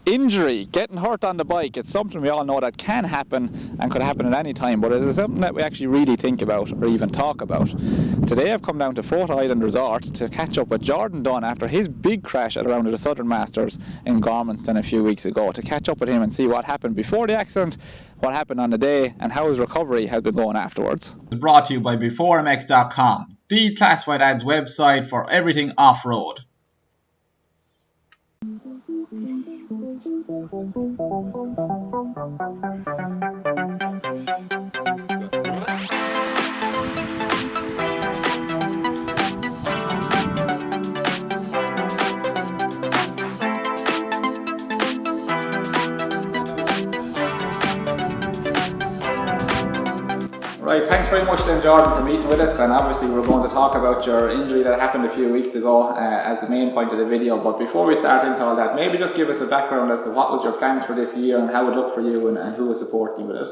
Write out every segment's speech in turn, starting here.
Injury, getting hurt on the bike, it's something we all know that can happen and could happen at any time, but it is something that we actually really think about or even talk about. Today I've come down to Fort Island Resort to catch up with Jordan Dunne after his big crash at around the Southern Masters in Gormanston a few weeks ago, to catch up with him and see what happened before the accident, what happened on the day, and how his recovery has been going afterwards. It's brought to you by BeforeMX.com, the classified ads website for everything off-road. Right, thanks very much then, Jordan, for meeting with us, and obviously we're going to talk about your injury that happened a few weeks ago as the main point of the video. But before we start into all that, maybe just give us a background as to what was your plans for this year and how it looked for you and who was supporting you with it.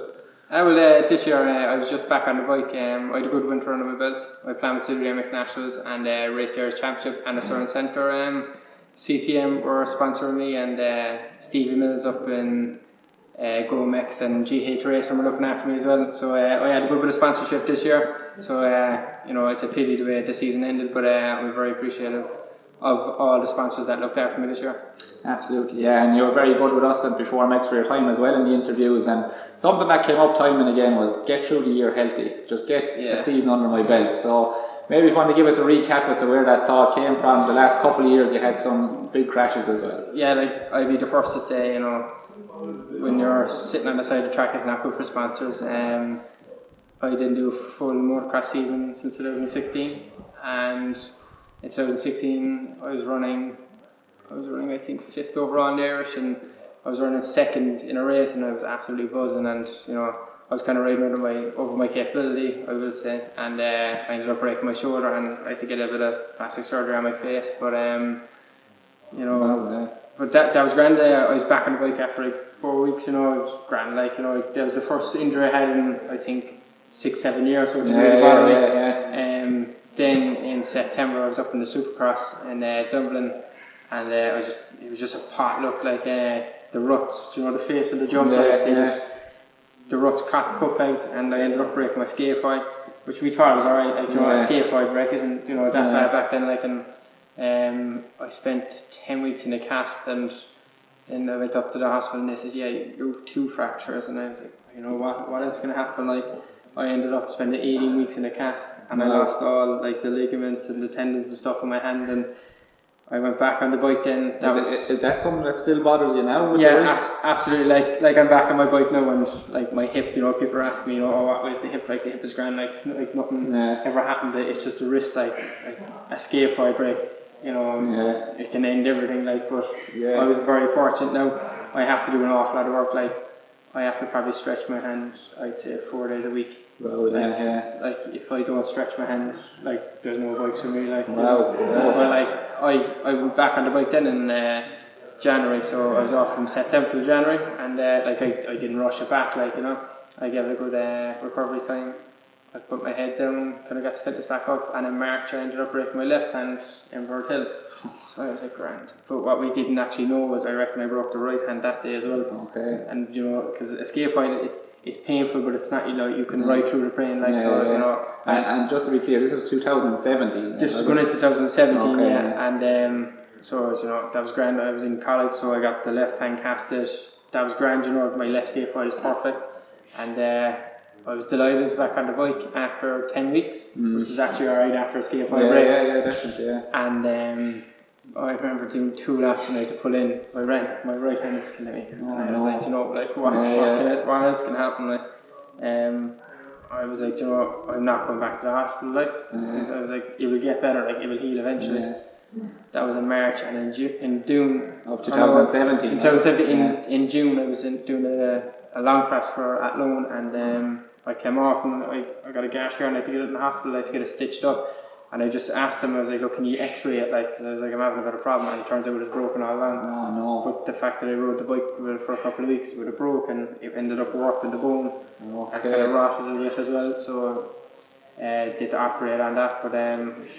Well, this year I was just back on the bike. I had a good winter under my belt. My plan was to do the MX Nationals and Race Series Championship and the Southern Centre. CCM were sponsoring me, and Stevie Mills up in GoMX and GH Racing were looking after me as well. So I had a good bit of sponsorship this year. So it's a pity the way the season ended, but I'm very appreciative of all the sponsors that looked after me this year. Absolutely, yeah, and you were very good with us and Before MX for your time as well in the interviews, and something that came up time and again was get through the year healthy, just get the season under my belt. So maybe if you want to give us a recap as to where that thought came from. The last couple of years you had some big crashes as well. Yeah, like I'd be the first to say, when you're sitting on the side of the track, it's not good for sponsors. I didn't do a full motocross season since 2016, and in 2016 I was running I think 5th overall in the Irish, and I was running 2nd in a race, and I was absolutely buzzing, and I was kind of riding over my capability, I will say, and I ended up breaking my shoulder and I had to get a bit of plastic surgery on my face, but but that was grand. I was back on the bike after like 4 weeks, it was grand, that was the first injury I had in I think 6-7 years, so it didn't really bother me. Then in September I was up in the Supercross in Dublin, and it was just a potluck, like the ruts, the face of the jump, the ruts caught the foot pegs, and I ended up breaking my scaphoid, which we thought was alright, a scaphoid break isn't that bad back then, and I spent 10 weeks in a cast, and then I went up to the hospital and they said, you have 2 fractures, and I was like, what else is going to happen? I ended up spending 18 weeks in a cast, and I lost all the ligaments and the tendons and stuff in my hand, and I went back on the bike then. Is that something that still bothers you now? Absolutely. Like I'm back on my bike now, and my hip, people are asking me, what was the hip like? The hip is grand, nothing ever happened. It's just a wrist, like a scaphoid break. It can end everything. But I was very fortunate now. I have to do an awful lot of work. I have to probably stretch my hand, I'd say 4 days a week. If I don't stretch my hand, there's no bikes for me. But I went back on the bike then in January, so I was off from September to January, and I didn't rush it back. I gave it a good recovery time. I put my head down, kind of got the fitness back up, and in March I ended up breaking my left hand in Bird Hill. So I was like, grand. But what we didn't actually know was I reckon I broke the right hand that day as well. Okay. And because a scaphoid, it's painful, but it's not, you can ride through the pain, And just to be clear, this was 2017. This was going into 2017, and so that was grand. I was in college, so I got the left hand casted. That was grand, my left scaphoid is perfect, and I was delighted I was back on the bike after 10 weeks, which is actually alright after a scaphoid break. Yeah, definitely, And I remember doing 2 laps and I had to pull in. My right hand was killing me. I was like, what else can happen? I was like, I'm not going back to the hospital. Because I was like, it will get better. It will heal eventually. Yeah. That was in March, and in June of 2017. In June, I was doing a long press for Athlone, and I came off and I got a gash here, and I had to get it in the hospital. I had to get it stitched up. And I just asked them, I was like, look, can you x-ray it? Cause I was like, I'm having a bit of problem. And it turns out it was broken all along. Oh, no. But the fact that I rode the bike with it for a couple of weeks, it would have broken. It ended up warping the bone. Okay. And kind of rotted a bit as well. So did the operate on that. But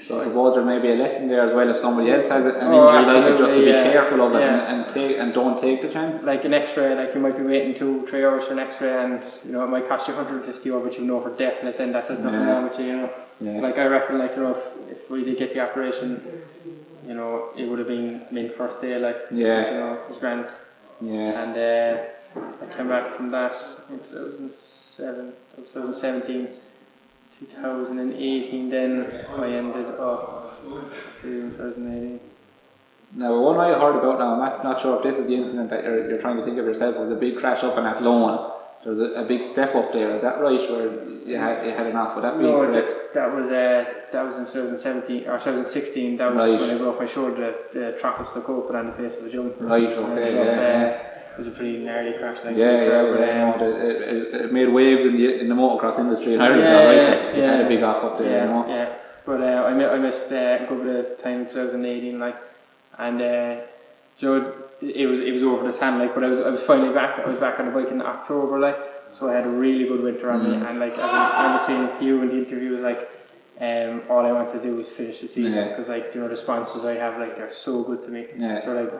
so I suppose there may be a lesson there as well if somebody else has an injury like it, just to be careful of it and don't take the chance. Like an X-ray, like you might be waiting 2-3 hours for an X-ray, and you know it might cost you 150 €, but you know for definite then that does nothing wrong with you. You know, like I reckon, like you know, if we did get the operation, you know, it would have been first day, like you know, it was grand. Yeah. And I came back from that in 2017. 2018, then I ended up 2018. Now, one I heard about, now I'm not sure if this is the incident that you're trying to think of yourself, was a big crash up in Athlone. There was a big step up there, is that right, where you had an off? Would that be correct? That was in 2017 or 2016. That was when I broke my shoulder. The throttle stuck open on the face of the jump. Right, okay, it was a pretty gnarly crash. Like it made waves in the motocross industry in Ireland, right? It had a big off up there, you know. Yeah. But I missed a good bit of time in 2018, like, and Joe, it was over the sand, like, but I was finally back. I was back on the bike in October, like, so I had a really good winter on me, and like as I was saying to you in the interviews, like, all I wanted to do was finish the season, because like, you know, the sponsors I have, like, they're so good to me. So like,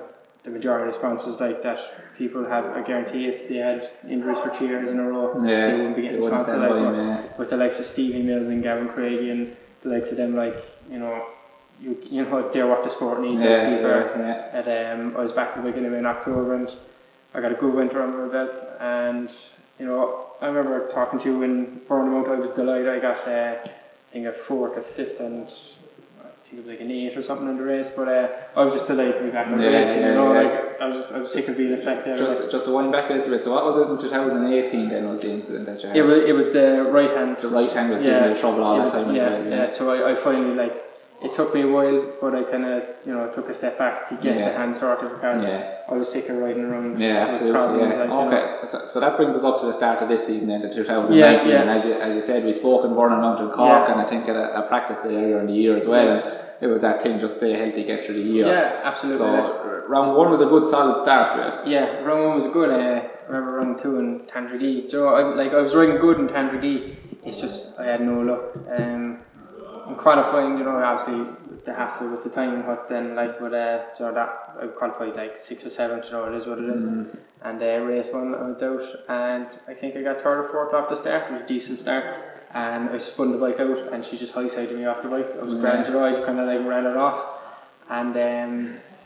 the majority of sponsors like that, people have, I guarantee if they had injuries for 2 years in a row, they wouldn't be getting sponsored. Like, with the likes of Stevie Mills and Gavin Craigie and the likes of them, like, you know they're what the sport needs. And I was back in the beginning in October, and I got a good winter under my belt. And you know, I remember talking to you in Bournemouth. I was delighted. I got I think a 4th or 5th, and I think it was like an 8 or something in the race. But I was just delighted to be back in the race. Like I was sick of being a spectator. Just to wind back a little bit. So what was it in 2018 then? Was the incident that you had? It was the right hand. The right hand was giving you trouble all that time as well. Yeah. So I finally, like, it took me a while, but I kind of, you know, took a step back to get the hand sorted, because I was sick of riding around. Yeah, absolutely. Problems, Like, okay, so that brings us up to the start of this season, then, the 2019. And as you said, we spoke in Bournemouth and Cork, and I think at a practice day earlier in the year as well. And it was that thing, just stay healthy, get through the year. Yeah, absolutely. So round 1 was a good solid start for you. Yeah, round 1 was good. I remember round 2 in Tandragee. You know, I was riding good in Tandragee. It's just I had no luck. In qualifying, you know, obviously the hassle with the time, but then like with so that I qualified like 6th or 7th. You know, it is what it is. And race 1, I went out, and I think I got 3rd or 4th off the start. It was a decent start. And I spun the bike out, and she just high-sided me off the bike. I was grand, you know, I just kind of like ran it off. And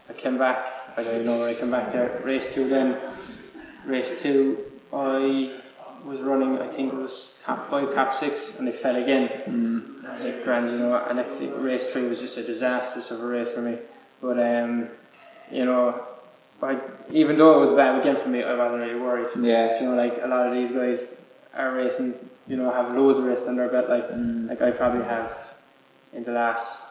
I came back, I don't even know where I came back there. Race 2 then. Race 2, I was running, I think it was top 5, top 6, and I fell again. I was like grand, you know, and next thing, race 3 was just a disaster of a race for me. But, you know, even though it was bad again for me, I wasn't really worried. Yeah. You know, like a lot of these guys are racing, you know, have loads of races under their belt. Like I probably have, in the last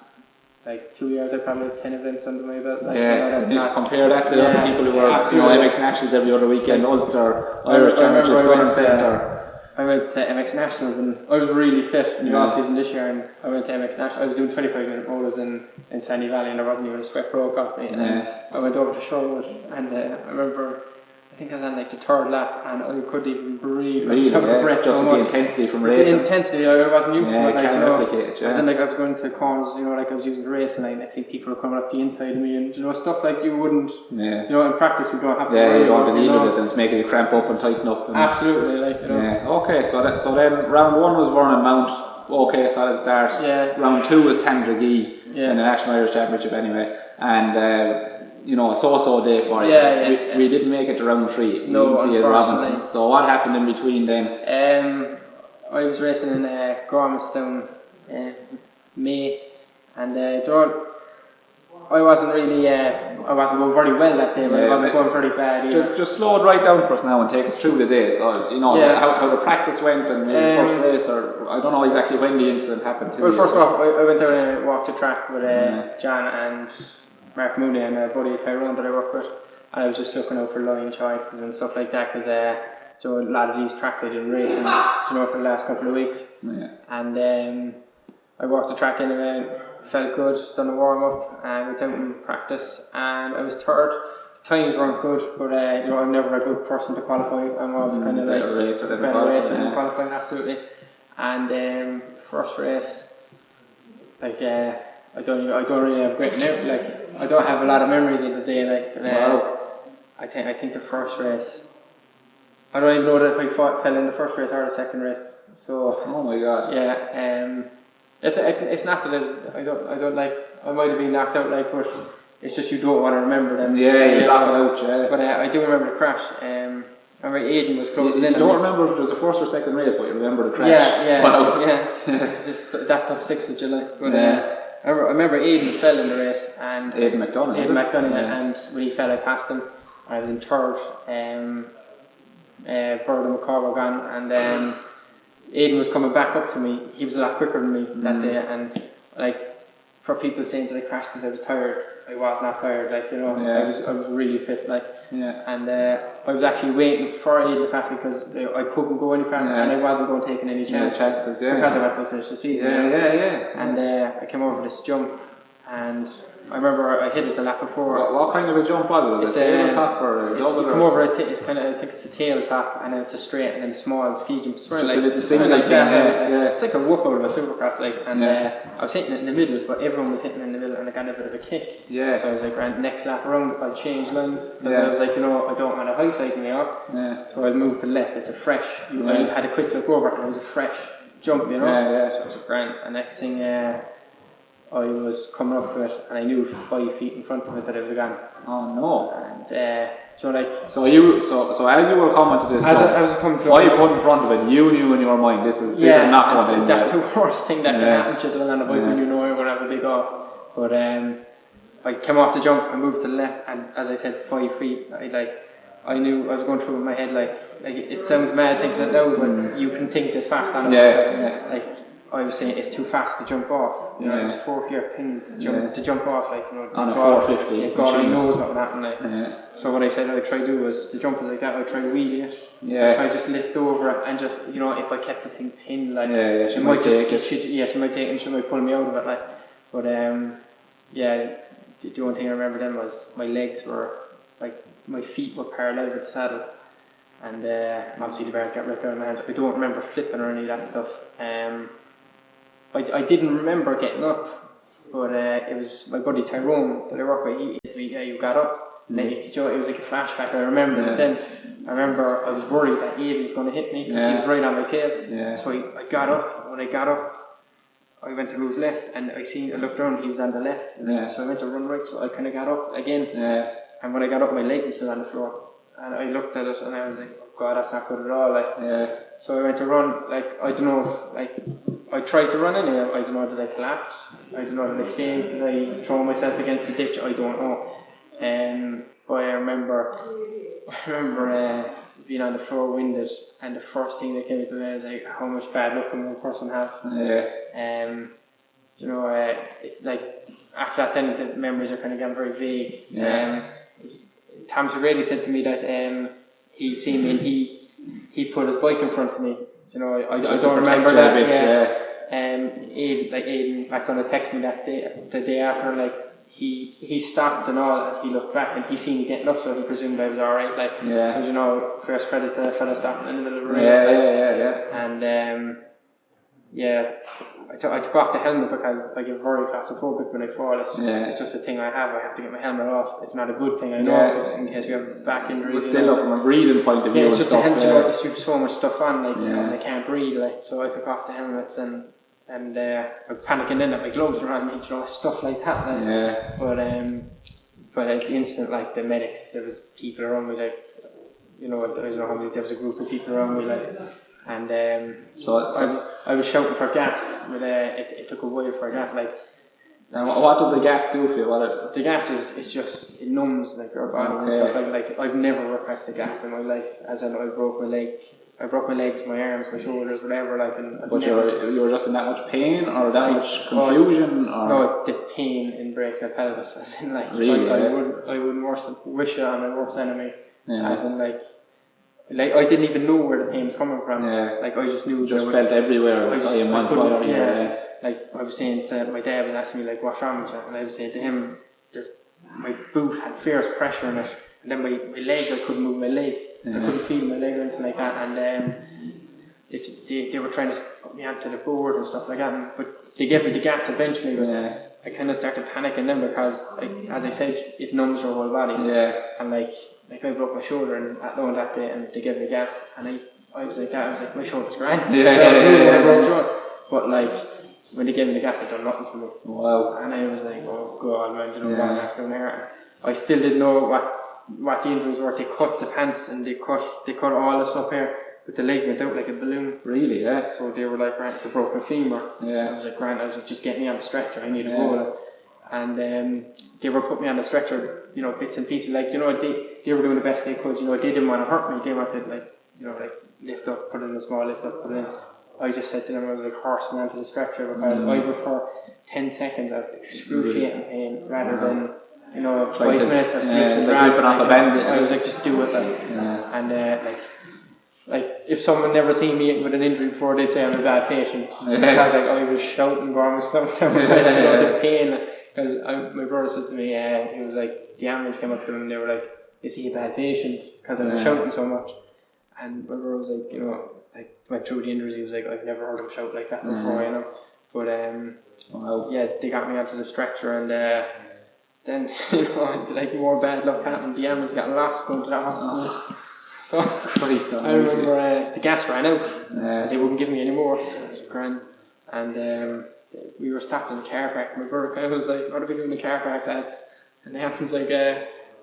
like 2 years, I probably have 10 events under my belt. Like, yeah, you know, that's not, compare that to other people who were, you know, MX Nationals every other weekend, Ulster, Irish Championships, Sunset. I went to MX Nationals, and I was really fit in the off season this year, and I went to MX Nationals. I was doing 25-minute rollers in Sandy Valley, and there wasn't even a sweat broke off me. And I went over to Sherwood, and I remember, I think I was on like the 3rd lap, and I couldn't even breathe. Really, I was breath just so the much. intensity from racing. The intensity, I wasn't used to it. Like, you know, replicate it, as in, like, I was going to corners, you know, like I was using the race, and like next thing people were coming up the inside of me, and you know, stuff like you wouldn't, you know, in practice you don't have to worry you don't have about, to deal with it, and it's making you cramp up and tighten up. And absolutely, like, you know. Okay, so then round 1 was Vernon Mount. Okay, solid start. Round 2 was Tandragee in the National Irish Championship anyway, and you know, a so-so day for you. We didn't make it to round 3. No, we didn't see it at Robinson. So what happened in between then? I was racing in Gormastown in May, and I wasn't really, I wasn't going very well that day, but I wasn't going very bad either. Just slow it right down for us now and take us through the day. So, you know, how the practice went, and maybe the first race, or I don't know exactly when the incident happened to you. Well, first off, I went down and walked the track with John and Mark Mooney and a buddy Tyrone that I work with, and I was just looking out for line choices and stuff like that, because so a lot of these tracks I didn't race in, you know, for the last couple of weeks. And I walked the track anyway, felt good, done a warm up, and went out in practice, and I was 3rd. The times weren't good, but you know, I'm never a good person to qualify. I'm always kind of like better racer than qualifying, absolutely. And first race, like I don't really have great memory. Like I don't have a lot of memories of the day. Like I think the first race, I don't even know that if I fell in the first race or the second race. So Oh my god. yeah, it's not that I don't like, I might have been knocked out, like, but it's just you don't want to remember them. Yeah, you block it out, yeah. But I do remember the crash. I remember Aidan was closing in. You don't remember if it was the first or second race, but you remember the crash. Yeah. It's just that stuff sticks with you, like. But I remember Aidan fell in the race, and Aidan McDonough. and when he fell, I passed him. I was in third. Bird and McCall were gone, and Aidan was coming back up to me. He was a lot quicker than me that day, and like, for people saying that I crashed because I was tired, I was not tired. Like, you know, I was really fit. Like, and I was actually waiting for Aidan to pass me because I couldn't go any faster, and I wasn't going taking any chances. Because I wanted to finish the season. And I came over this jump, and I remember I hit it the lap before. What kind of a jump was it? It's a tail top or a double? You come over, it's kind of, I think it's a tail top, and then it's a straight and then small ski jump. It's like a little single like that. It's like a whoop out of a supercross, like, and I was hitting it in the middle, but everyone was hitting it in the middle, and I got a bit of a kick. So I was like, right, next lap around, I'll change lines, because I was like, you know, I don't want to high cycle now. So I'll move to the left. It's a fresh. I had a quick look over, and it was a fresh jump, you know. So it was a grand. And next thing, I was coming up to it, and I knew 5 feet in front of it that it was a gun. Oh no! And so like, so as you were coming to this, I was coming to 5 foot in front of it, you knew in your mind this is not going in. That's the worst thing that can happen just on a bike when you know you're going to have a big off. But I came off the jump, I moved to the left, and as I said, 5 feet. I knew I was going through in my head like it sounds mad thinking it now, but you can think this fast on it. Like, I was saying it's too fast to jump off. You know, it was 4-gear pin to jump off, like, you know, on a 450. God only knows what would happen. Like. So what I said I'd try to do was, the jump is like that, I'd try to wheelie it. I'd try to just lift over it, and just, you know, if I kept the thing pinned, like, she might take it. She might take it, and she might pull me out of it, like. But the only thing I remember then was my legs were, like, my feet were parallel with the saddle, and obviously the bars got ripped out of my hands. I don't remember flipping or any of that stuff. I didn't remember getting up, but it was my buddy Tyrone that I work with. He said to me, "Yeah, you got up." And then it was like a flashback. I remember it. Then I remember I was worried that Aidan was going to hit me because he was right on my tail. So I got up. When I got up, I went to move left, and I looked around. He was on the left. So I went to run right. So I kind of got up again. And when I got up, my leg was still on the floor. And I looked at it, and I was like, "Oh God, that's not good at all." Like, so I went to run. Like, I don't know, I tried to run anyway. I don't know, did I collapse? I don't know, did I faint? Did I throw myself against the ditch? I don't know. But I remember being on the floor winded, and the first thing that came to me was like, how much bad luck can one person have? You know, it's like, after that then the memories are kind of getting very vague. Tom Segretti said to me that he seen me and he put his bike in front of me. You know, I don't remember that. Aidan back on the text me that day, the day after, like, he stopped and all, and he looked back and he seen me getting up, so he presumed I was alright. Like, so, you know, first credit to the fella stopping in the middle of the race. And I took off the helmet because I get very claustrophobic when I fall. It's just a thing I have. I have to get my helmet off. It's not a good thing, I know, in case you have back injuries. But still, from a breathing point of view, it's and just stuff. The helmet, you know, you have so much stuff on, like, and I can't breathe, like, so I took off the helmets and I was panicking then that my gloves were on me, you know, stuff like that. Like. But at the instant, like, the medics, there was people around me, like, you know, I don't know how many, there was a group of people around me, like, and I was shouting for gas, but it took a while for gas, like. And what does the gas do for you? The gas it's just, it numbs, like, your body and stuff. Like I've never repressed the gas in my life, as in I broke my leg. I broke my legs, my arms, my shoulders, whatever. Like, but you were just in that much pain, or that much confusion, or no, the pain in breaking the pelvis, as in, like, really, I wouldn't wish it on my worst enemy, as in, like I didn't even know where the pain was coming from. Like, I just knew. Just felt everywhere. Like, I was saying to my dad, was asking me, like, what's wrong with you? And I was saying to him, my boot had fierce pressure in it, and then my leg, I couldn't move my leg. I couldn't feel my leg or anything like that. And they were trying to put me onto the board and stuff like that, but they gave me the gas eventually. But I kind of started panicking then because, as I said, it numbs your whole body. And like I broke my shoulder and alone that day, and they gave me gas, and I was like that. I was like, my shoulder's grand. I broke my shoulder. But like when they gave me the gas, it done nothing for me. Wow. And I was like, oh god, man, you know what happened there? I still didn't know what the injuries were. They cut the pants and they cut all this up here. But the leg went out like a balloon. Really, yeah. So they were like, Grant, it's a broken femur. Yeah. I was like, Grant, I was like, just get me on the stretcher, I need to go. And they were putting me on the stretcher, you know, bits and pieces. Like, you know, they were doing the best they could. You know, they didn't want to hurt me. They wanted, like, you know, like, lift up, put in a small lift up, put in. I just said to them, I was like, horsing onto the stretcher because I prefer 10 seconds of excruciating pain rather than, you know, 5 minutes of drips and grabs. I was like, just do it. And like if someone never seen me with an injury before, they'd say I'm a bad patient because like I was shouting, going with stuff, you know, the pain. Because my brother says to me, he was like, the ambulance came up to him and they were like, is he a bad patient? Because I was shouting so much. And my brother was like, you know, like went through the injuries. He was like, I've never heard him shout like that before, you know. But they got me onto the stretcher, and then you know, like more bad luck happened. The ambulance got lost going to the hospital. So I remember the gas ran out. They wouldn't give me any more. So it was grand. And we were stopped in the car park. My brother was like, what are we doing in the car park, lads? And the ambulance was like,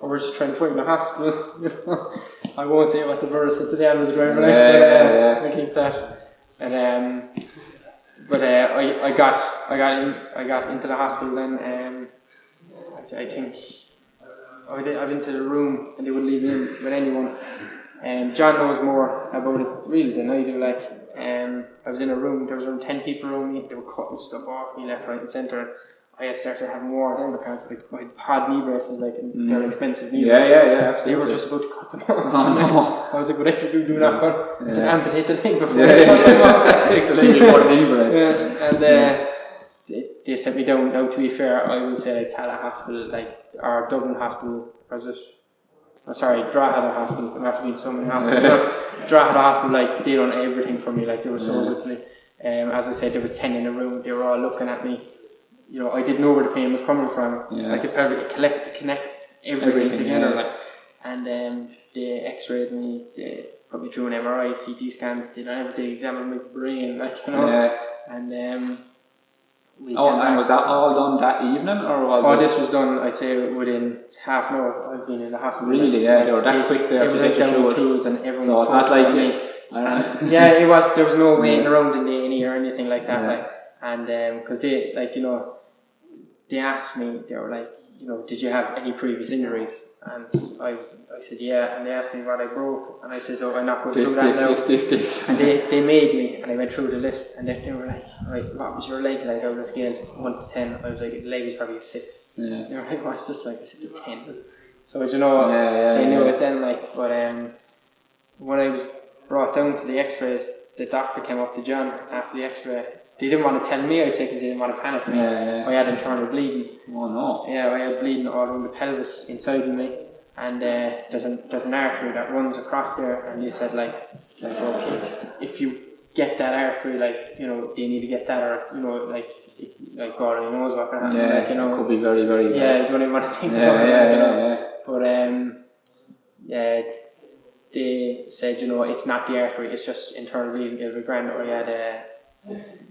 we're just trying to find the hospital. You know? I won't say what the brother said to the ambulance driver, but I keep that. And but I got into the hospital then. I think I went into the room and they wouldn't leave me in with anyone. John knows more about it really than I do. Like, I was in a room, there was around 10 people around me, they were cutting stuff off me left, right and centre. I started having more then because like, I had pod knee braces, like, and they're expensive knee braces. Absolutely. They were just about to cut them off. I was like, whatever you do not cut. I said, amputate the leg before take the leg before the knee brace. And they sent me down. Now, to be fair, I would say like Tala Hospital, like, or Dublin Hospital, was it? Oh, sorry, Drogheda Hospital. I'm after being so many hospitals. Drogheda Hospital, like, they done everything for me. Like, they were so good to me. As I said, there was 10 in the room. They were all looking at me. You know, I didn't know where the pain was coming from. Like, it connects everything together. Like, and they X-rayed me. They put me through an MRI, CT scans. They done everything, examined my brain, like, you know. And and was that all done that evening, or was it? This was done, I'd say, within half an hour. I've been in the hospital. Really? They were that quick there. It was like down with tools and everyone. So it's not like me. It was. There was no waiting around in the A&E or anything like that. Like, and because they, like, you know, they asked me. They were like, you know, did you have any previous injuries? And I said yeah. And they asked me what I broke, and I said, oh, I'm not going through that now. This. And they made me, and I went through the list, and they were like, right, what was your leg like on a scale of 1 to 10? I was like, the leg was probably a 6. They were like, what's this like? I said, a 10. So, you know, they knew it then, like, but when I was brought down to the x-rays, the doctor came up to John after the x-ray. They didn't want to tell me, I'd say, because they didn't want to panic me. I had internal bleeding. Oh no. Yeah, I had bleeding all around the pelvis inside of me, and there's an artery that runs across there, and they said like okay, if you get that artery, like, you know, they need to get that, or, you know, like God only knows what can happen. Like, you know, it could be very, very bad. Yeah, you don't even want to think about it. You know? But they said, you know, it's not the artery, it's just internal bleeding. It'll be grand. Or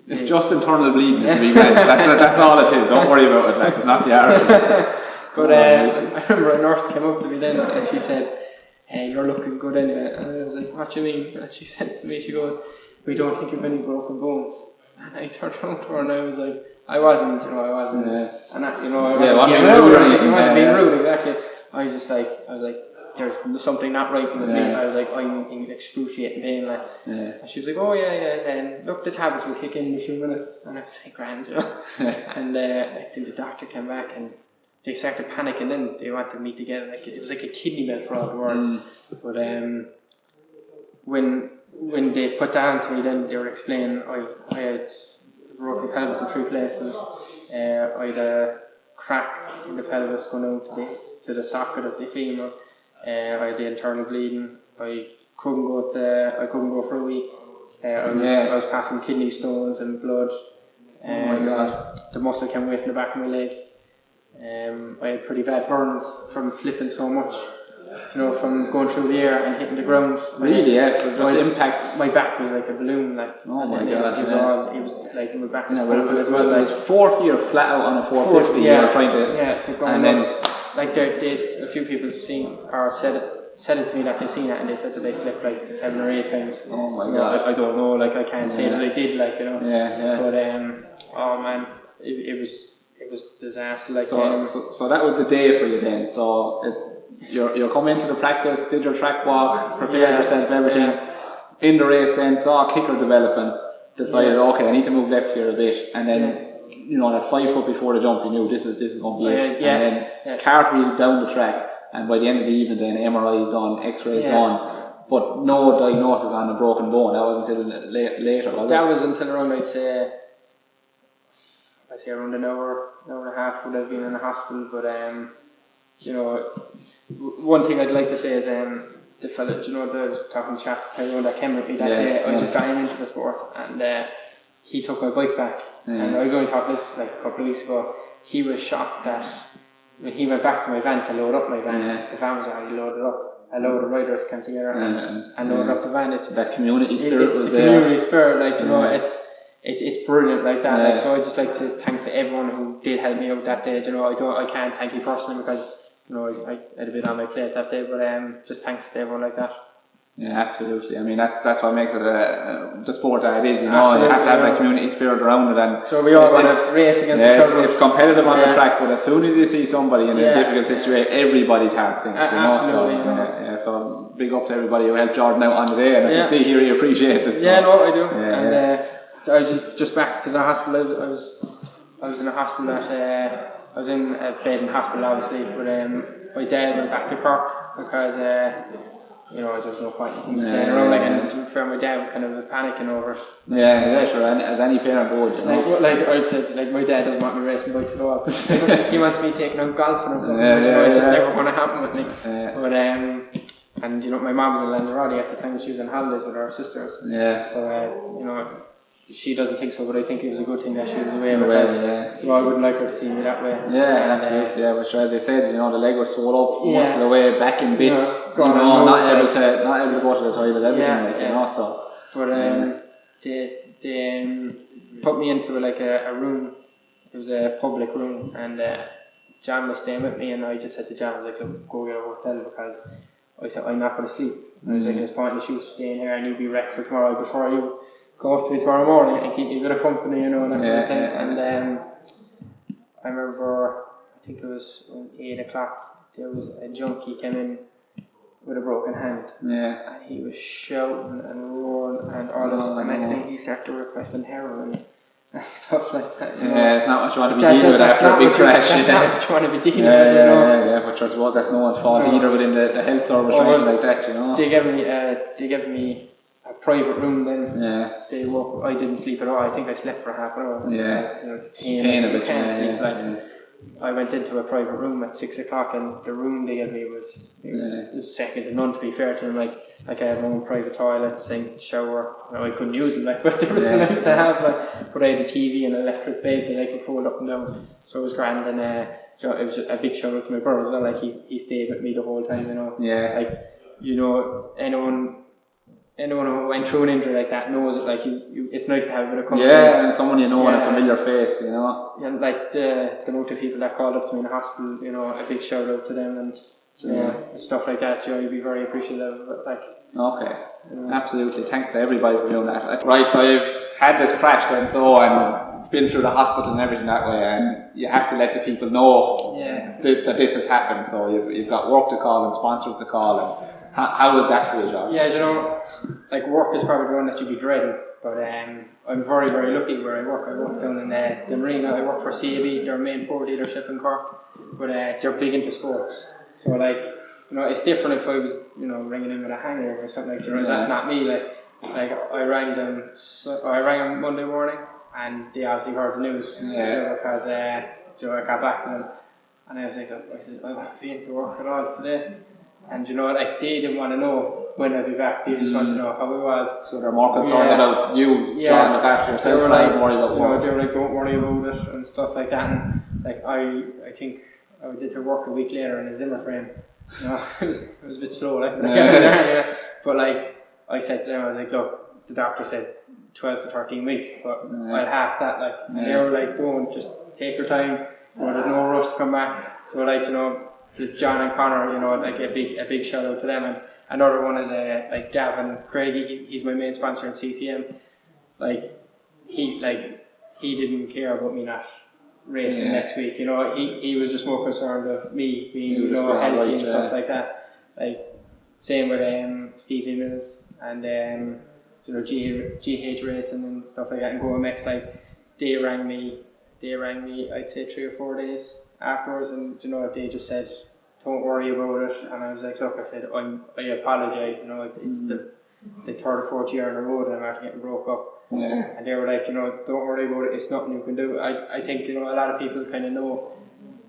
it's just internal bleeding. That's all it is. Don't worry about it. Like, it's not the artery. But I remember a nurse came up to me then and she said, hey, you're looking good anyway. And I was like, what do you mean? And she said to me, she goes, we don't think you've any broken bones. And I turned around to her and I was like, I wasn't. And I wasn't being rude, exactly. I was like, there's something not right with me. I was like, I'm in excruciating pain. Like, and she was like, oh yeah, and look, the tablets will kick in a few minutes. And I was like, grand, you know. And I see the doctor came back and they started panicking. Then they wanted me to get, like, it was like a kidney belt for all the world. But when they put that on to me, then they were explaining I had broken pelvis in 3 places. I had a crack in the pelvis going out to the socket of the femur. I had the internal bleeding. I couldn't go for a week. I was passing kidney stones and blood. Oh my God. The muscle came away from the back of my leg. I had pretty bad burns from flipping so much, from going through the air and hitting the ground. Really, yeah, for just impact. My back was like a balloon, like. Oh my God. It was like my back was But as well. It was fourth year flat out on a 450. Yeah, You were trying to. Yeah, so going and then, like there's a few people said it to me that they seen it and they said that they flipped like 7 or 8 times. Oh my God. I don't know, like I can't say that I did, like Yeah. But oh man, it was disaster. Like so that was the day for you then. So you're coming into the practice, did your track walk, prepared yourself, everything. In the race then, saw a kicker developing, decided okay, I need to move left here a bit, and then that 5 foot before the jump, you knew this is going to be it. And then cartwheel down the track, and by the end of the evening then MRI done, X-ray done, but no diagnosis on a broken bone. That wasn't until later, was it? That was until around I'd say around an hour and a half would have been in the hospital. But one thing I'd like to say is the fella, the talking chap that came with me that day, I just got him into the sport, and he took my bike back. And I was only talking this like a couple of weeks ago. He was shocked that when he went back to my van to load up my van, the van was already loaded up. A load of riders came together and loaded up the van. It's that community spirit was there. Community spirit, like it's brilliant like that. Like, so I just like to say thanks to everyone who did help me out that day. I can't thank you personally because I had a bit on my plate that day, but just thanks to everyone like that. Yeah, absolutely. I mean, that's what makes it the sport that it is. You have to have a community spirit around it, and so we all want to race against each other. It's competitive on the track, but as soon as you see somebody in a difficult situation, everybody's heart sinks. Absolutely. So big up to everybody who helped Jordan out on the day, and I can see here he appreciates it. So. Yeah, no, I do. I was just back to the hospital. I was in a hospital I was in a bed in hospital obviously, but my dad went back to Cork because there's no point in him staying around. And to be fair, my dad was kind of panicking over it. Yeah, sure. As any parent would, Like I'd say, like my dad doesn't want me racing bikes at all. He wants me taking on golfing or something. It's just never going to happen with me. But and my mum was in Lanzarote at the time. She was on holidays with her sisters. Yeah. So she doesn't think so, but I think it was a good thing that she was away because I wouldn't like her to see me that way. Yeah, absolutely. But sure, as I said, the leg was swollen up most of the way, back in bits. Not able to go to the toilet, everything So. But they put me into a room. It was a public room, and John was staying with me, and I just said to John, look, go get a hotel because I said I'm not going to sleep. And I was like, it's pointless you staying here and you'll be wrecked for tomorrow before you go up to me tomorrow morning and keep me a bit of company, that kind of thing. And I remember, I think it was 8 o'clock, there was a junkie came in with a broken hand. And he was shouting and roaring and all this. And next thing he started requesting heroin and stuff like that. It's not what you want to be dealing with after a big crash. That's not what you want to be dealing with, but I suppose that's no one's fault either within the health service or anything like that, They gave me a private room then. They woke. I didn't sleep at all. I think I slept for half an hour. Pain of it. Can't sleep. I went into a private room at 6 o'clock, and the room they gave me was second to none. To be fair to them, like I had my own private toilet, sink, shower. I couldn't use them, but they were still nice to have. But I had a TV and an electric bed that I could fold up and down, so it was grand. And it was a big shout out to my brother as well. Like he stayed with me the whole time. Anyone who went through an injury like that knows it. Like it's nice to have a bit of company. And someone and a familiar face, And like the amount of people that called up to me in the hospital, a big shout out to them and stuff like that. You'd be very appreciative of it. Absolutely. Thanks to everybody for doing that. Right, so I've had this crash then, and been through the hospital and everything that way, and you have to let the people know that this has happened. So you've got work to call and sponsors to call. And how was that for you, John? Work is probably the one that you'd be dreading, but I'm very, very lucky where I work. I work down in the marina. I work for CAB, their main Ford dealership in Cork, but they're big into sports. So it's different if I was ringing in with a hangover or something that's not me. I rang them. I rang them Monday morning, and they obviously heard the news because I got back to them, and I was like, I'll be into work at all today. And you know, like they didn't want to know when I'd be back. They just wanted to know how it was. So they're more concerned about you trying to look after yourself. They were like, worry about they were like, don't worry about it and stuff like that. And like I think I did the work a week later in a Zimmer frame. You know, it was a bit slow, like. But like I said to them, I was like, look, the doctor said 12 to 13 weeks, but I'll have that. Like, and they were like, don't, just take your time. So there's no rush to come back. So like, you know, to John and Connor, you know, like a big shout out to them. And another one is like Gavin Craig. He's my main sponsor in CCM. Like he didn't care about me not racing next week. You know, he was just more concerned of me being healthy and stuff like that. Like same with Stevie Mills and you know, GH Racing and stuff like that, and GoMX. Like they rang me I'd say 3 or 4 days afterwards, and you know, they just said, don't worry about it. And I was like, look, I said, I apologise, you know, it's the 3rd or 4th year in a row that I'm after getting broke up. And they were like, you know, don't worry about it, it's nothing you can do. I think, you know, a lot of people kind of know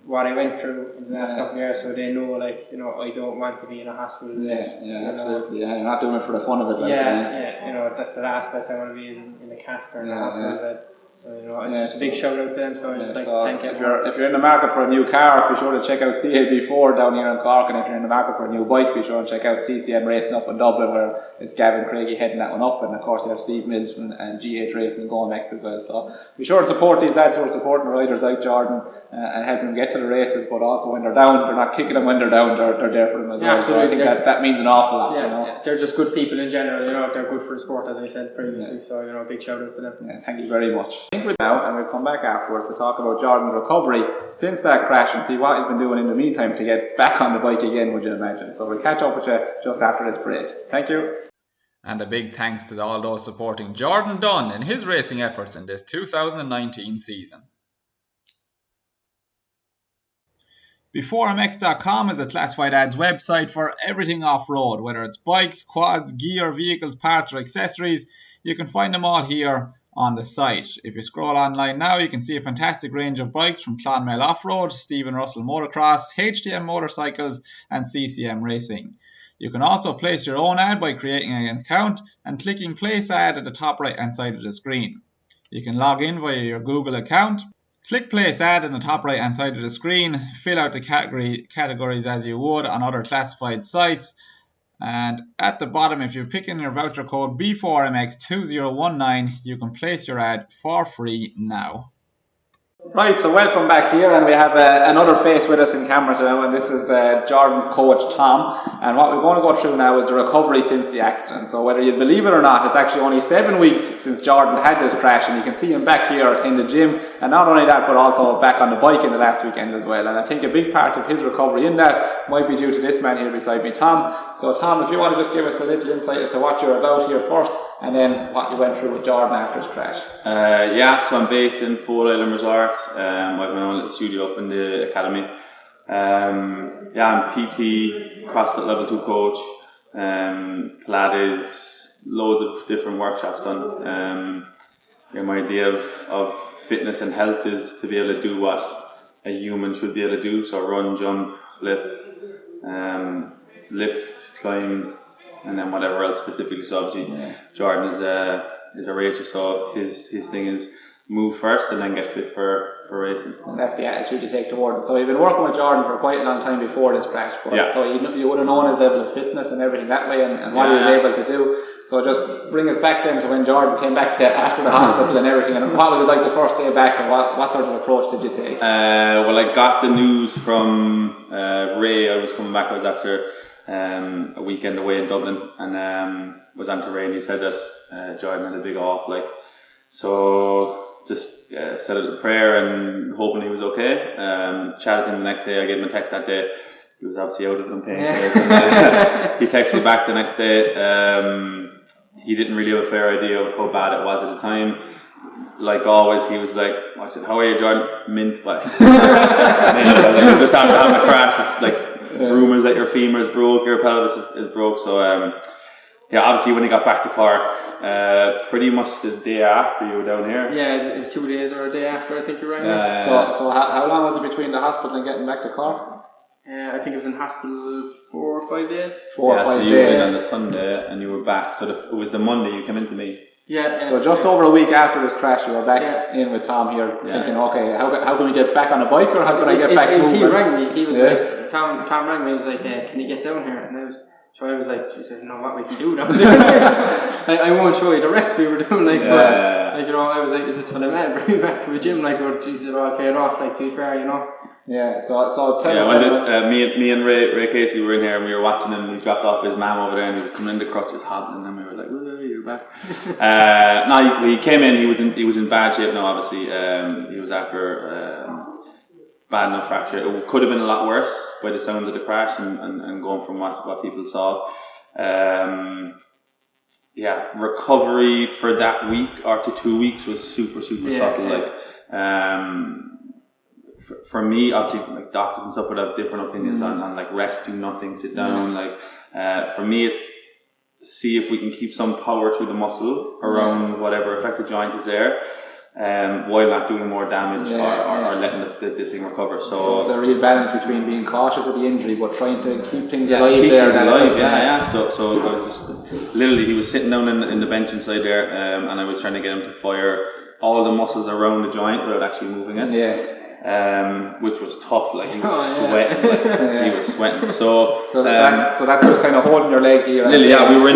what I went through in the last couple of years, so they know, like, you know, I don't want to be in a hospital. Absolutely. You're not doing it for the fun of it. Like, you know, that's the last place I want to be, is in the cast or in the hospital bed. So, you know, it's just a big shout out to them, so I just like to thank you. If you're in the market for a new car, be sure to check out CAB4 down here in Cork, and if you're in the market for a new bike, be sure to check out CCMRacing up in Dublin, where it's Gavin Craigie heading that one up, and of course you have Steve Mills and GH Racing and GoMX as well. So be sure to support these lads who are supporting riders like Jordan and helping them get to the races, but also when they're down, they're not kicking them when they're down, they're there for them as well. So I think that means an awful lot, you know. They're just good people in general, you know, they're good for the sport, as I said previously, so, you know, big shout out to them. Thank you very much. I think we're now, and we'll come back afterwards to talk about Jordan's recovery since that crash and see what he's been doing in the meantime to get back on the bike again, would you imagine. So we'll catch up with you just after this break. Thank you. And a big thanks to all those supporting Jordan Dunne in his racing efforts in this 2019 season. BeforeMX.com is a classified ads website for everything off-road, whether it's bikes, quads, gear, vehicles, parts or accessories. You can find them all here on the site. If you scroll online now, you can see a fantastic range of bikes from Clonmel Off-Road, Stephen Russell Motocross, HTM Motorcycles and CCM Racing. You can also place your own ad by creating an account and clicking place ad at the top right hand side of the screen. You can log in via your Google account. Click place ad in the top right hand side of the screen, fill out the categories as you would on other classified sites, and at the bottom, if you pick in your voucher code B4MX2019, you can place your ad for free now. Right, so welcome back here, and we have another face with us in camera now, and this is Jordan's coach Tom, and what we're going to go through now is the recovery since the accident. So whether you believe it or not, it's actually only 7 weeks since Jordan had this crash, and you can see him back here in the gym, and not only that, but also back on the bike in the last weekend as well. And I think a big part of his recovery in that might be due to this man here beside me, Tom. So Tom, if you want to just give us a little insight as to what you're about here first, and then what you went through with Jordan after his crash. So I'm based in Fort Island Resort. I have my own little studio up in the academy. I'm PT, CrossFit level 2 coach, Pilates, loads of different workshops done. My idea of fitness and health is to be able to do what a human should be able to do. So run, jump, flip, lift, climb, and then whatever else specifically. So obviously Jordan is a racer, so his thing is move first and then get fit for racing. And that's the attitude you take towards it. So you've been working with Jordan for quite a long time before this crash. So you would have known his level of fitness and everything that way, and what he was able to do. So just bring us back then to when Jordan came back to you after the hospital and everything. And what was it like the first day back, and what sort of approach did you take? Well, I got the news from Ray. I was coming back. I was after a weekend away in Dublin, and was on to Ray, and he said that Jordan had a big off, so just said a prayer and hoping he was okay. Chatted him the next day. I gave him a text that day. He was obviously out of them painkillers. And he texted me back the next day. He didn't really have a fair idea of how bad it was at the time. Like always, he was like, I said, "How are you, Jordan?" Mint, like, just after having a crash, it's like rumours that your femur is broke, your pelvis is broke. So obviously when he got back to Cork, pretty much the day after you were down here. Yeah, it was 2 days or a day after, I think you're right. So how long was it between the hospital and getting back to Cork? I think I was in hospital 4 or 5 days. 4 or 5 so days. you went on the Sunday and you were back. So it was the Monday you came into me. Yeah. So just over a week after this crash, you were back in with Tom here, thinking, okay, how can we get back on a bike, or how can I get back moving? He rang me. He was like, Tom rang me. He was like, can you get down here? And I was like, she said, no, what we can do down there. I won't show you the reps we were doing. Like, like, you know, I was like, is this what I meant? Bring me back to the gym. Like, or Jesus, I'll pay it off. Like, to be fair, you know. Yeah. So tell us. Me and Ray Casey were in here and we were watching him. He dropped off his mum over there and he was coming in the crutches hobbling, and we were like, "Whoa, you're back." No, he came in. He was in bad shape now. Obviously, he was after bad enough fracture. It could have been a lot worse by the sounds of the crash and going from what people saw. Recovery for that week or to 2 weeks was super subtle. Like. For me, obviously, like doctors and stuff would have different opinions on like rest, do nothing, sit down. Like for me, it's see if we can keep some power through the muscle around whatever affected joint is there, while not doing more damage or letting the thing recover. So it's a real balance between being cautious of the injury but trying to keep things alive. So I was just literally, he was sitting down in the bench inside there, and I was trying to get him to fire all the muscles around the joint without actually moving it. Yeah. Which was tough. Like he was sweating. He was sweating. So that's just kind of holding your leg here. We were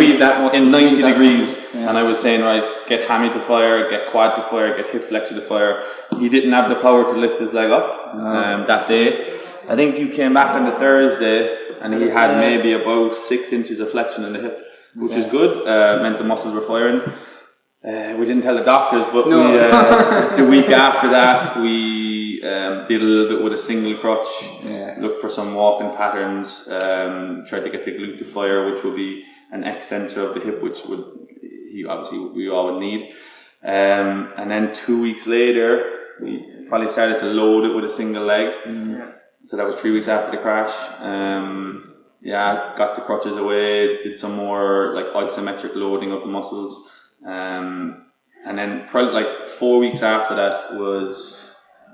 in 90 degrees, and I was saying, right, get hammy to fire, get quad to fire, get hip flexor to fire. He didn't have the power to lift his leg up that day. I think you came back on the Thursday, and he had maybe about 6 inches of flexion in the hip, which was good. Meant the muscles were firing. We didn't tell the doctors, but the week after that we did a little bit with a single crutch, looked for some walking patterns, tried to get the glute to fire, which would be an extensor of the hip, which we all would need. And then 2 weeks later, we probably started to load it with a single leg. So that was 3 weeks after the crash. Got the crutches away, did some more like isometric loading of the muscles. And then probably like 4 weeks after that was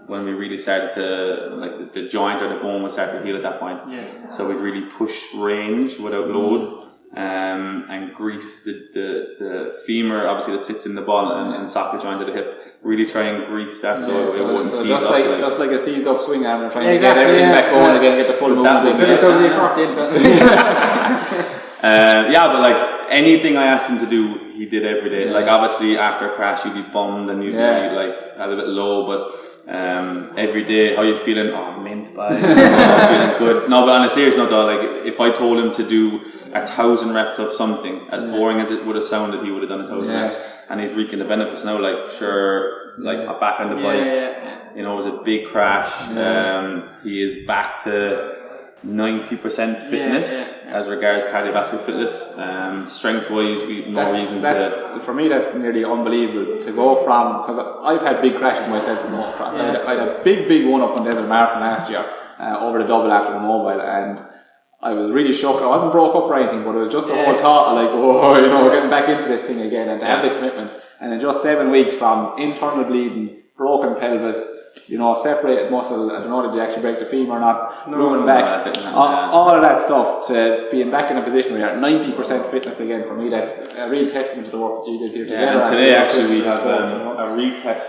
when we really started to, like the joint or the bone would start to heal at that point. So we'd really push range without load, and grease the femur, obviously that sits in the ball and socket joint of the hip. Really try and grease that so it wouldn't seize up. Just like a seized up swing arm, trying to get everything back going again, get the full movement. But like anything I asked him to do, he did every day. Like obviously after a crash you'd be bummed and you'd be like a little bit low, but every day, how you feeling? Oh, mint, bye. Feeling good. No, but on a serious note though, like if I told him to do 1,000 reps of something, as boring as it would have sounded, he would have done 1,000 reps, and he's reaping the benefits now. Like like back on the bike, you know, it was a big crash. He is back to 90% fitness as regards cardiovascular fitness. Strength wise, we've no reason to. For me, that's nearly unbelievable to go from, because I've had big crashes myself in motocross. I had a big one up on Desert Marathon last year over the double after the mobile, and I was really shocked. I wasn't broke up or anything, but it was just the whole thought of like, we're getting back into this thing again, and to have the commitment. And in just 7 weeks, from internal bleeding, broken pelvis, separated muscle, I don't know, did you actually break the femur or not, ruined back, all of that stuff, to being back in a position where you're at 90% fitness again, for me, that's a real testament to the work that you did here together. And today actually we have a retest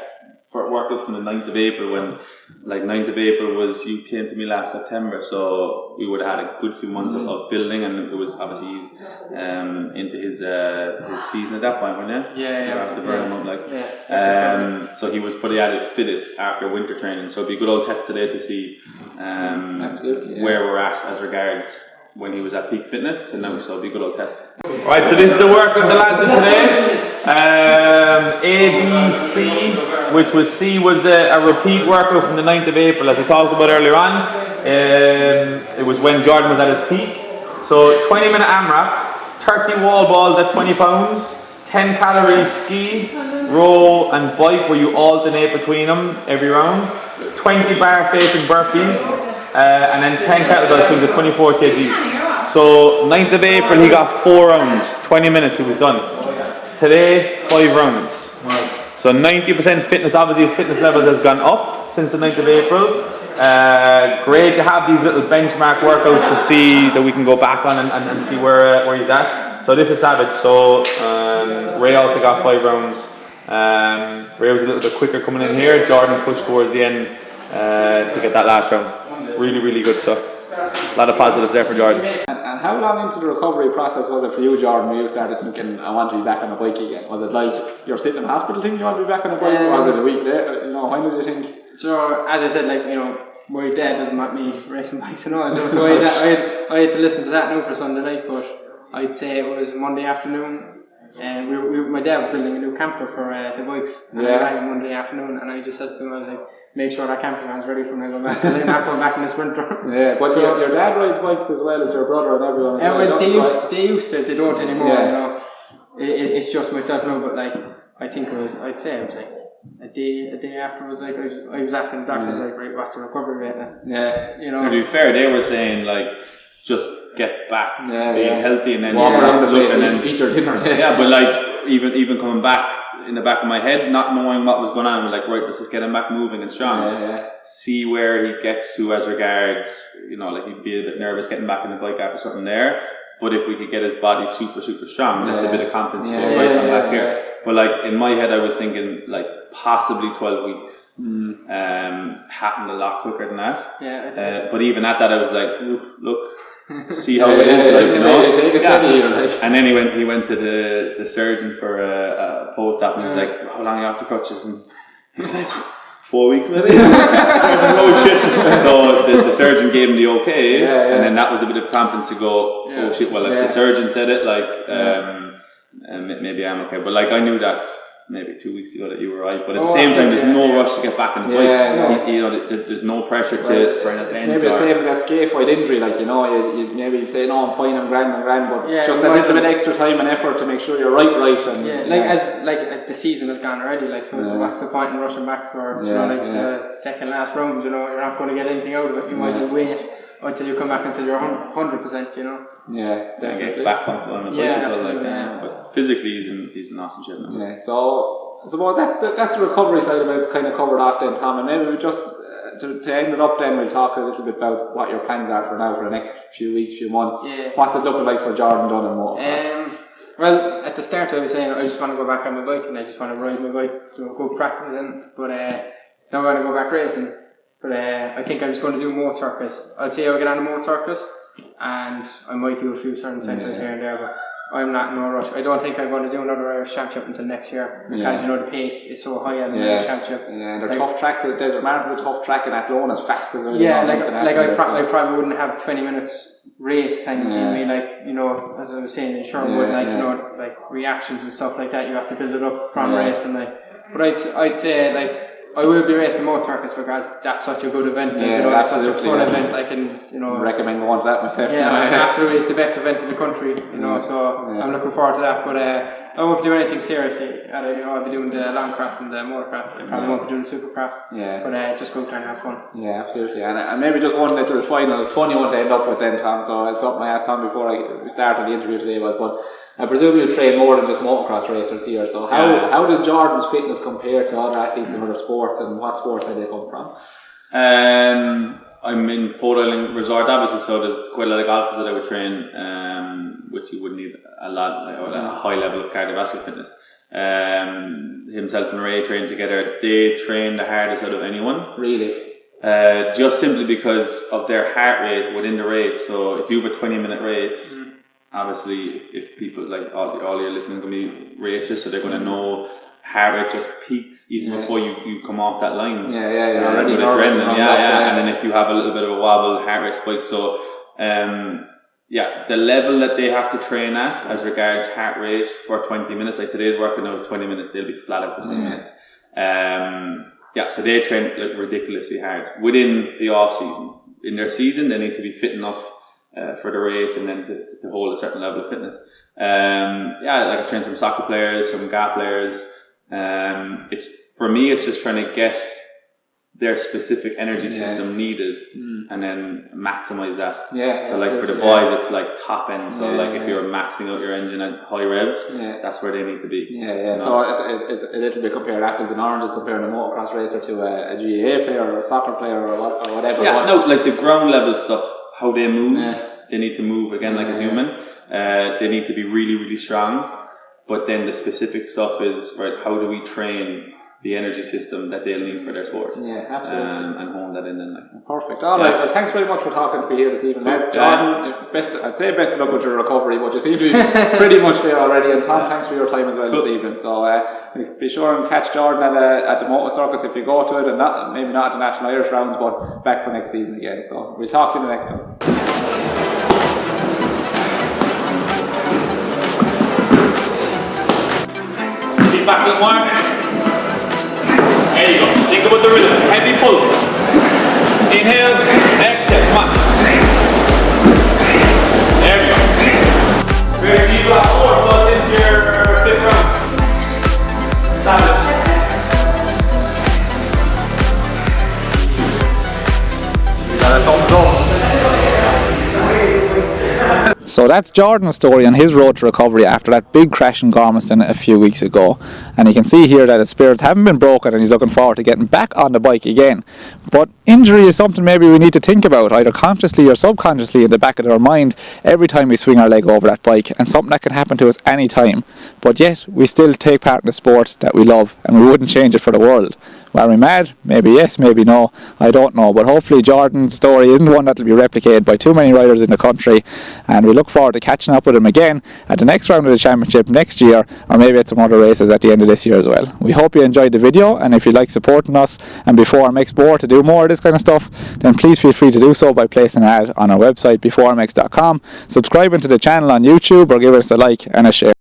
for workout from the 9th of April, when 9th of April was, you came to me last September, so we would have had a good few months of building, and it was obviously he was into his season at that point, wasn't it? After burn him up, so he was probably at his fittest after winter training, so it'd be a good old test today to see where we're at as regards when he was at peak fitness to now, so it'll be a good old test. Right, so this is the work of the lads in today. A, B, C, which was C was a repeat workout from the 9th of April, as I talked about earlier on. It was when Jordan was at his peak. So 20-minute AMRAP, 30 wall balls at 20 pounds, 10 calories ski, row and bike where you alternate between them every round, 20 bar facing burpees, and then 10 kettlebell swings at 24 kgs. So 9th of April he got 4 rounds, 20 minutes he was done. Today 5 rounds. So 90% fitness, obviously his fitness level has gone up since the 9th of April. Great to have these little benchmark workouts to see that we can go back on and see where he's at. So this is Savage. So Ray also got 5 rounds. Ray was a little bit quicker coming in here. Jordan pushed towards the end to get that last round. Really, really good stuff. A lot of positives there for Jordan. And how long into the recovery process was it for you, Jordan, when you started thinking, I want to be back on the bike again? Was it like you're sitting in the hospital thinking you want to be back on the bike? Or was it a week later? You know, when did you think? So, as I said, like, you know, my dad doesn't want me racing bikes and all, so I had to listen to that now for Sunday night, but I'd say it was Monday afternoon, and my dad was building a new camper for the bikes, and I rang Monday afternoon, and I just said to him, I was like, make sure that camper van's ready for me to go back, because I'm not going back in this winter. Yeah, but so, your dad rides bikes as well as your brother and everyone. They used to, they don't anymore, you know. It's just myself now, but like, I'd say it was like, a day after was like I was asking the doctors like, right, what's the recovery rate now? Yeah, you know. To be fair, they were saying like just get back, being healthy, and then walk around the place and and eat your dinner. Yeah, but like even coming back in the back of my head, not knowing what was going on, I was like, right, let's just get him back moving and strong. See where he gets to as regards, you know, like he'd be a bit nervous getting back in the bike after something there. But if we could get his body super, super strong, that's a bit of confidence to go right on back here. But like in my head, I was thinking like possibly 12 weeks. Happened a lot quicker than that. But even at that, I was like, look, see how it is. Like, you know, take a steady here, like. And then he went to the surgeon for a post-op, and he was like, how long are you off the crutches? And he was like, 4 weeks maybe. Oh shit! So the surgeon gave him the okay, and then that was a bit of confidence to go. Oh shit! Well, like the surgeon said it, like maybe I'm okay. But like I knew that maybe 2 weeks ago that you were right. But at the same time, there's no rush to get back in the bike. You know, there's no pressure for an event. Maybe the same as that scaphoid injury. Like, you know, you maybe you say no, I'm fine, I'm grand, but just a little bit extra time and effort to make sure you're right. And the season has gone already. Like, so what's the point in rushing back for the second last round? You know, you're not going to get anything out of it. You might as well wait until you come back until you're 100%. You know. Yeah, definitely. Get back on the bike as well, like that. But physically, he's an awesome shit, man. Yeah. So I suppose that's the recovery side of it kind of covered off then, Tom. And maybe we just to end it up then, we'll talk a little bit about what your plans are for now for the next few weeks, few months. Yeah. What's it looking like for Jordan Dunne and motocross? Well, at the start I was saying I just want to go back on my bike and I just want to ride my bike, go practicing. But now I want to go back racing. But I think I'm just going to do motor circus. I'll see how I get on the motor circus, and I might do a few certain centres here and there, but I'm not in no rush. I don't think I'm going to do another Irish Championship until next year, because you know the pace is so high on the Irish Championship. Yeah, they're tough tracks. The Desert Marathon's a tough track, and Athlone as fast as I probably wouldn't have 20 minutes race time in me, like, you know, as I was saying in Sherwood, you know, like reactions and stuff like that. You have to build it up from racing, like. But I'd say like, I will be racing motor circus because that's such a good event. You know, that's such a fun event. I can, you know, recommend going to that myself. Yeah, absolutely, it's the best event in the country. You know, so I'm looking forward to that. But I won't be doing anything seriously. You know, I'll be doing the long cross and the motocross. I probably won't be doing the supercross. Yeah. But just go try and have fun. Yeah, absolutely. And maybe just one little final funny one to end up with then, Tom. So it's something I asked Tom before we started the interview today about, but I presume you train more than just motocross racers here. So how does Jordan's fitness compare to other athletes in other sports, and what sports do they come from? I'm in Fort Island Resort, obviously, so there's quite a lot of golfers that I would train, which you would need a high level of cardiovascular fitness. Himself and Ray train together. They train the hardest out of anyone. Really? Just simply because of their heart rate within the race. So if you have a 20-minute race, obviously, if people like all your listeners are going to be racers, so they're going to know heart rate just peaks even before you come off that line. You're already with adrenaline. And then if you have a little bit of a wobble, heart rate spikes. So, the level that they have to train at as regards heart rate for 20 minutes, like today's working now is 20 minutes, they'll be flat out for 20 minutes. So they train like ridiculously hard within the off season. In their season, they need to be fit enough for the race and then to hold a certain level of fitness. Like I train some soccer players, some GAA players. It's for me, it's just trying to get their specific energy system needed, and then maximize that. So like for the absolutely, boys, it's like top end. So like if you're maxing out your engine at high revs, that's where they need to be. So it's a little bit comparing apples and oranges, comparing a motocross racer to a GAA player or a soccer player or whatever. Like the ground level stuff, how they move, they need to move again like a human. They need to be really, really strong. But then the specific stuff is, right, how do we train the energy system that they'll need for their sport? Absolutely. And hone that in. And perfect. All right. Well, thanks very much for talking to me here this evening. Jordan, I'd say best of luck with your recovery, but you seem to be pretty much there already. And Tom, thanks for your time as well this evening. So be sure and catch Jordan at the Motor Circus if you go to it, and maybe not at the National Irish Rounds, but back for next season again. So we'll talk to you the next time. Keep back to the mark. There you go. Think about the rhythm. Heavy pulse. Inhale, exhale. Come on. There we go. Great. You got 4 plus into your 5th round. Savage. You got a thumbs up. So that's Jordan's story on his road to recovery after that big crash in Gormiston a few weeks ago. And you can see here that his spirits haven't been broken and he's looking forward to getting back on the bike again. But injury is something maybe we need to think about, either consciously or subconsciously in the back of our mind every time we swing our leg over that bike, and something that can happen to us any time. But yet we still take part in the sport that we love, and we wouldn't change it for the world. Are we mad? Maybe yes, maybe no. I don't know. But hopefully Jordan's story isn't one that will be replicated by too many riders in the country. And we look forward to catching up with him again at the next round of the championship next year, or maybe at some other races at the end of this year as well. We hope you enjoyed the video, and if you like supporting us and BeforeMX more to do more of this kind of stuff, then please feel free to do so by placing an ad on our website beforemx.com, subscribing to the channel on YouTube, or giving us a like and a share.